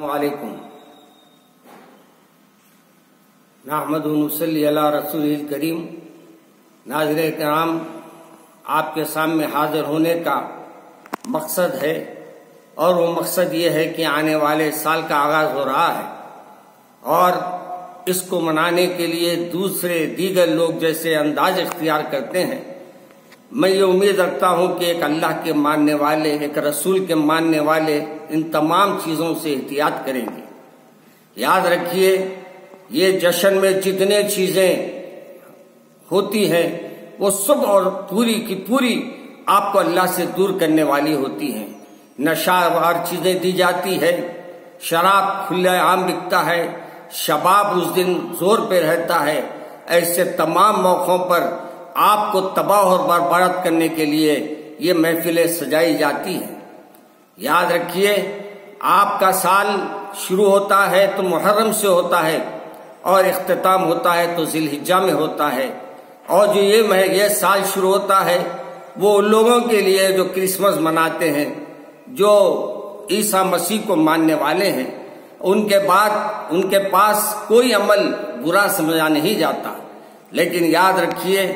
अस्सलामुअलैकुम। नहमदुहु व नसल्ली अला रसूलिल करीम। नाज़रीन किराम, आपके सामने हाजिर होने का मकसद है और वो मकसद ये है कि आने वाले साल का आगाज हो रहा है और इसको मनाने के लिए दीगर लोग जैसे अंदाज इख्तियार करते हैं। मैं ये उम्मीद रखता हूं कि एक अल्लाह के मानने वाले, एक रसूल के मानने वाले इन तमाम चीजों से एहतियात करेंगे। याद रखिए, ये जश्न में जितने चीजें होती हैं वो सब और पूरी की पूरी आपको अल्लाह से दूर करने वाली होती हैं। नशावार चीजें दी जाती है, शराब खुलेआम बिकता है, शबाब उस दिन जोर पे रहता है। ऐसे तमाम मौकों पर आपको तबाह और बर्बाद करने के लिए ये महफिलें सजाई जाती हैं। याद रखिए, आपका साल शुरू होता है तो मुहर्रम से होता है और इख्तिताम होता है तो जिलहिज्जा में होता है। और जो ये साल शुरू होता है वो उन लोगों के लिए जो क्रिसमस मनाते हैं, जो ईसा मसीह को मानने वाले हैं, उनके पास कोई अमल बुरा समझा नहीं जाता। लेकिन याद रखिए,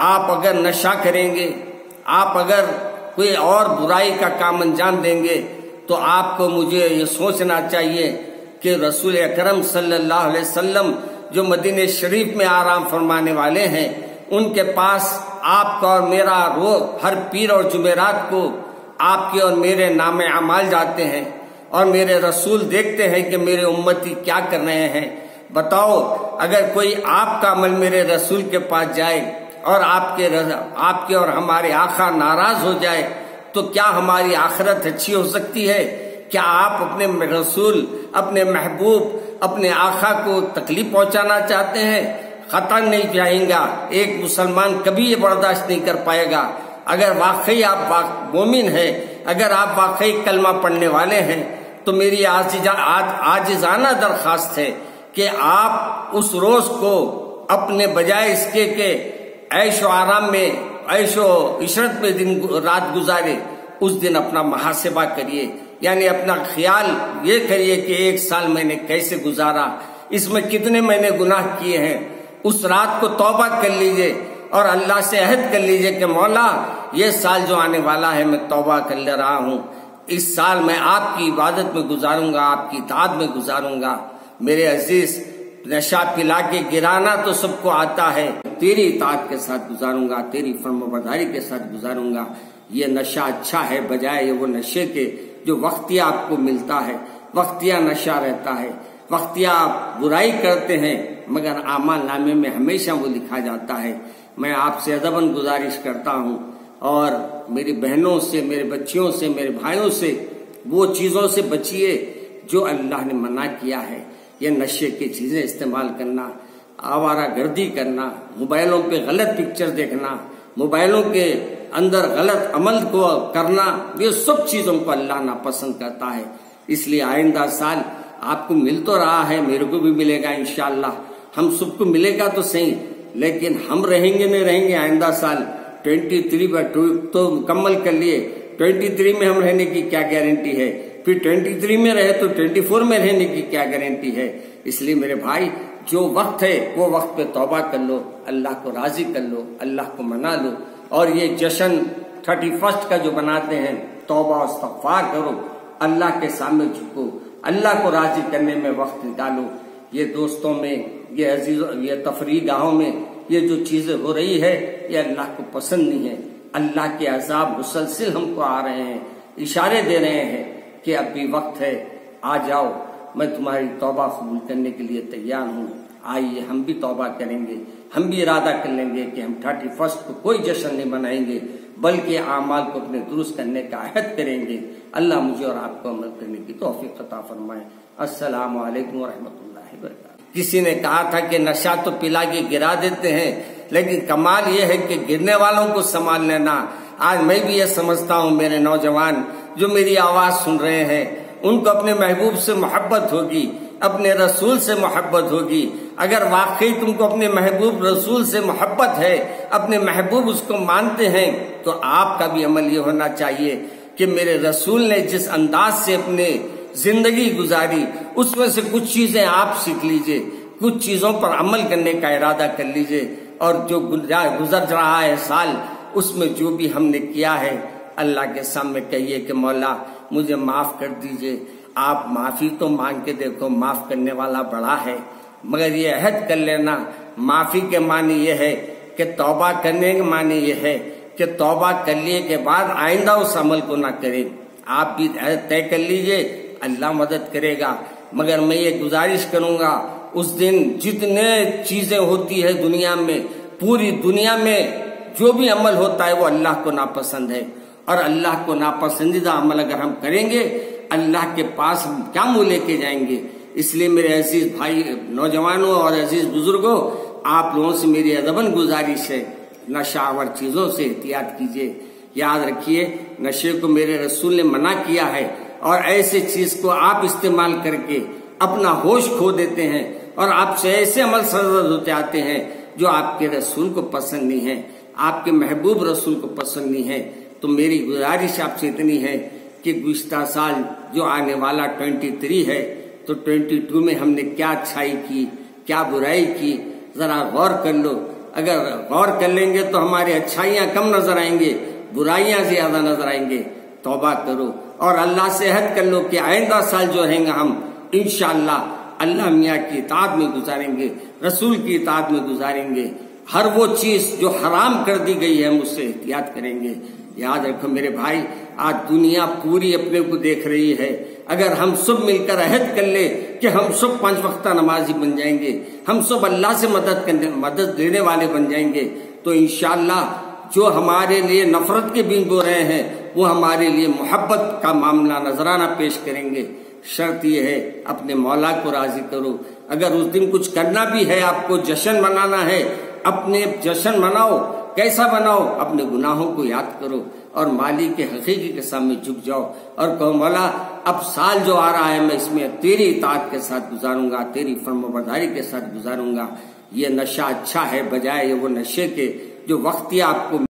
आप अगर नशा करेंगे, आप अगर कोई और बुराई का काम अंजाम देंगे तो आपको मुझे ये सोचना चाहिए कि रसूल अकरम सल्लल्लाहु अलैहि वसल्लम जो मदीने शरीफ में आराम फरमाने वाले हैं, उनके पास आपका और मेरा हर पीर और जुमेरात को आपके और मेरे नामे अमाल जाते हैं और मेरे रसूल देखते हैं कि मेरे उम्मती क्या कर रहे हैं। बताओ, अगर कोई आपका अमल मेरे रसूल के पास जाए और आपके और हमारे आका नाराज हो जाए तो क्या हमारी आखिरत अच्छी हो सकती है? क्या आप अपने रसूल, अपने महबूब, अपने आका को तकलीफ पहुंचाना चाहते हैं? खतन नहीं चाहेगा। एक मुसलमान कभी ये बर्दाश्त नहीं कर पाएगा। अगर वाकई आप मोमिन है, अगर आप वाकई कलमा पढ़ने वाले हैं तो मेरी आजिजाना दरखास्त है कि आप उस रोज को अपने बजाय इसके के ऐशो आराम में, ऐशो इशरत में दिन रात गुजारे, उस दिन अपना मुहासिबा करिए। यानी अपना ख्याल ये करिए कि एक साल मैंने कैसे गुजारा, इसमें कितने मैंने गुनाह किए हैं। उस रात को तौबा कर लीजिए और अल्लाह से अहद कर लीजिए कि मौला, ये साल जो आने वाला है मैं तौबा कर ले रहा हूँ। इस साल मैं आपकी इबादत में गुजारूंगा, आपकी इताअत में गुजारूंगा। मेरे अजीज, नशा पिला के गिराना तो सबको आता है, तेरी इताअत के साथ गुजारूंगा, तेरी फर्माबरदारी के साथ गुजारूंगा। ये नशा अच्छा है बजाय वो नशे के जो वक्तिया आपको मिलता है। वक्तिया नशा रहता है, वक्तिया बुराई करते हैं मगर आमाल नामे में हमेशा वो लिखा जाता है। मैं आपसे अदबन गुजारिश करता हूँ और मेरी बहनों से, मेरे बच्चियों से, मेरे भाइयों से वो चीजों से बचिए जो अल्लाह ने मना किया है। ये नशे की चीजें इस्तेमाल करना, आवारा गर्दी करना, मोबाइलों पे गलत पिक्चर देखना, मोबाइलों के अंदर गलत अमल को करना, ये सब चीजों को अल्लाह नापसंद करता है। इसलिए आइंदा साल आपको मिल तो रहा है, मेरे को भी मिलेगा इंशाअल्लाह, हम सबको मिलेगा तो सही, लेकिन हम रहेंगे नहीं रहेंगे आइंदा साल 23 तो मुकम्मल कर लिए। 23 में हम रहने की क्या गारंटी है? फिर 23 में रहे तो 24 में रहने की क्या गारंटी है? इसलिए मेरे भाई, जो वक्त है वो वक्त पे तौबा कर लो, अल्लाह को राजी कर लो, अल्लाह को मना लो। और ये जश्न 31 का जो बनाते हैं, तौबा और इस्तग़फ़ार करो, अल्लाह के सामने झुको, अल्लाह को राजी करने में वक्त निकालो। ये दोस्तों में, ये अजीजों, ये तफरीह गाहों में ये जो चीजें हो रही है, ये अल्लाह को पसंद नहीं है। अल्लाह के अजाब मुसलसिल हमको आ रहे हैं, इशारे दे रहे हैं कि अब भी वक्त है, आ जाओ, मैं तुम्हारी तौबा कबूल करने के लिए तैयार हूँ। आइए हम भी तौबा करेंगे, हम भी इरादा कर लेंगे कि हम 31 को कोई जश्न नहीं मनाएंगे बल्कि आमाल को अपने दुरुस्त करने का अहद करेंगे। अल्लाह मुझे और आपको अमल करने की तौफीक अता फरमाए। अस्सलामु अलैकुम व रहमतुल्लाहि व बरकातहू। किसी ने कहा था कि नशा तो पिला के गिरा देते हैं, लेकिन कमाल ये है कि गिरने वालों को संभाल लेना। आज मैं भी ये समझता हूँ, मेरे नौजवान जो मेरी आवाज सुन रहे हैं, उनको अपने महबूब से मोहब्बत होगी, अपने रसूल से मोहब्बत होगी। अगर वाकई तुमको अपने महबूब रसूल से मोहब्बत है, अपने महबूब उसको मानते हैं, तो आपका भी अमल ये होना चाहिए कि मेरे रसूल ने जिस अंदाज से अपने जिंदगी गुजारी, उसमें से कुछ चीजें आप सीख लीजिए, कुछ चीजों पर अमल करने का इरादा कर लीजिए, और जो गुजर रहा है साल, उसमें जो भी हमने किया है अल्लाह के सामने कहिए कि मौला मुझे माफ कर दीजिए। आप माफी तो मांग के देखो, माफ करने वाला बड़ा है। मगर ये अहद कर लेना, माफी के मानी ये है कि तौबा करने के मानी ये है कि तौबा कर लिए के बाद आइंदा उस अमल को ना करें। आप भी तय कर लीजिए, अल्लाह मदद करेगा। मगर मैं ये गुजारिश करूंगा, उस दिन जितने चीजें होती है दुनिया में, पूरी दुनिया में जो भी अमल होता है वो अल्लाह को नापसंद है, और अल्लाह को नापसंदीदा अमल अगर हम करेंगे अल्लाह के पास हम क्या मुंह लेके जाएंगे। इसलिए मेरे अजीज भाई नौजवानों और अजीज बुजुर्गों, आप लोगों से मेरी अदबन गुजारिश है, नशावर चीजों से एहतियात कीजिए। याद रखिए, नशे को मेरे रसूल ने मना किया है, और ऐसे चीज को आप इस्तेमाल करके अपना होश खो देते हैं, और आपसे ऐसे अमल सरजद होते आते हैं जो आपके रसूल को पसंद नहीं है, आपके महबूब रसूल को पसंद नहीं है। तो मेरी गुजारिश आपसे इतनी है कि गुज़िश्ता साल जो आने वाला 23 है, तो 22 में हमने क्या अच्छाई की, क्या बुराई की, जरा गौर कर लो। अगर गौर कर लेंगे तो हमारी अच्छाइयां कम नजर आएंगे, बुराइयां ज्यादा नजर आएंगे। तौबा करो और अल्लाह से अहद कर लो कि आइंदा साल जो रहेंगे हम इंशाअल्लाह अल्लाह मियाँ की इताअत में गुजारेंगे, रसूल की इताअत में गुजारेंगे। हर वो चीज जो हराम कर दी गई है हम उससे एहतियात करेंगे। याद रखो मेरे भाई, आज दुनिया पूरी अपने को देख रही है। अगर हम सब मिलकर अहद कर ले कि हम सब 5 वक्ता नमाजी बन जाएंगे, हम सब अल्लाह से मदद देने वाले बन जाएंगे, तो इंशाअल्लाह जो हमारे लिए नफरत के बीज बो रहे हैं वो हमारे लिए मोहब्बत का मामला नजराना पेश करेंगे। शर्त यह है, अपने मौला को राजी करो। अगर उस दिन कुछ करना भी है, आपको जश्न मनाना है, अपने जश्न मनाओ। कैसा बनाओ? अपने गुनाहों को याद करो और मालिक के हकीकी के सामने झुक जाओ और कहो, मौला अब साल जो आ रहा है मैं इसमें तेरी इताअत के साथ गुजारूंगा, तेरी फर्माबरदारी के साथ गुजारूंगा। ये नशा अच्छा है बजाय वो नशे के जो वक्तिया आपको